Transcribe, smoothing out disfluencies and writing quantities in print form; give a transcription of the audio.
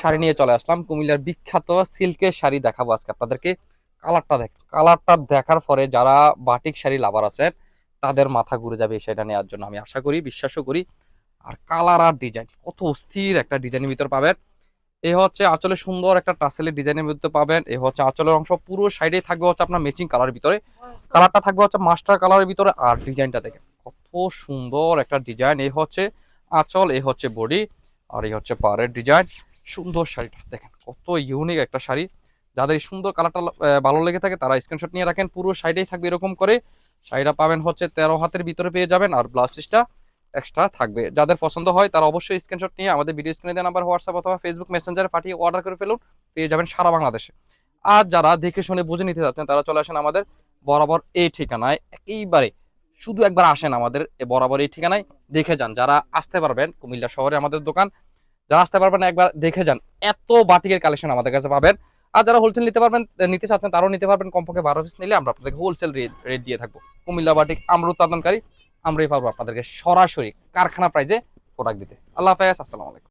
শাড়ি নিয়ে চলে আসলাম। কুমিল্লার বিখ্যাত সিল্কের শাড়ি দেখাবো আজকে আপনাদেরকে। কালারটা দেখ, কালারটা দেখার পরে যারা বাটিক শাড়ি লাভার আছেন তাদের মাথা ঘুরে যাবে এই শাড়িটা নেওয়ার জন্য, আমি আশা করি, বিশ্বাসও করি। আর কালার আর ডিজাইন কত অস্থির একটা ডিজাইনের ভিতর পাবেন। এই হচ্ছে আঁচলে সুন্দর একটা টাসেলের ডিজাইনের ভিতরে পাবেন। এই হচ্ছে আঁচলের অংশ, পুরো সাইডে থাকবে হচ্ছে আপনার ম্যাচিং কালারের ভিতরে। কালারটা থাকবে হচ্ছে মাস্টার কালারের ভিতরে। আর ডিজাইনটা দেখেন কত সুন্দর একটা ডিজাইন। এই হচ্ছে আঁচল, এই হচ্ছে বডি, আর এই হচ্ছে পাড়ের ডিজাইন। সুন্দর শাড়িটা দেখেন কত ইউনিক একটা শাড়ি। যাদের এই সুন্দর কালারটা ভালো লেগে থাকে তারা স্ক্রিনশট নিয়ে রাখেন। পুরো সাইডেই থাকবে এরকম করে। শাড়িটা পাবেন হচ্ছে 13 হাতের ভিতরে পেয়ে যাবেন, আর ব্লাউজ পিসটা এক্সট্রা থাকবে। যাদের পছন্দ হয় তারা অবশ্যই স্ক্রিনশট নিয়ে আমাদের ভিডিও স্ক্রিনে দেওয়া নাম্বার হোয়াটসঅ্যাপ অথবা ফেসবুক মেসেঞ্জারে পাঠিয়ে অর্ডার করে ফেলুন, পেয়ে যাবেন সারা বাংলাদেশে। আর যারা দেখে শুনে বুঝে নিতে যাচ্ছেন তারা চলে আসেন আমাদের বরাবর এই ঠিকানায়, একেবারে শুধু একবার আসেন আমাদের বরাবর এই ঠিকানায়, দেখে যান। যারা আসতে পারবেন, কুমিল্লা শহরে আমাদের দোকান, যারা আসতে পারবেন একবার দেখে যান। এত বাটিকের কালেকশন আমাদের কাছে পাবেন। আর যারা হোলসেল নিতে পারবেন, নিতে চাচ্ছেন, তারাও নিতে পারবেন। কমপক্ষে 12 পিস নিলে আমরা আপনাদেরকে হোলসেল রেট দিয়ে থাকবো। কুমিল্লা বাটিক আমরা উৎপাদনকারী, আমরাই পারবো আপনাদেরকে সরাসরি কারখানা প্রাইজে প্রোডাক্ট দিতে। আল্লাহ হাফেজ, আসসালামু আলাইকুম।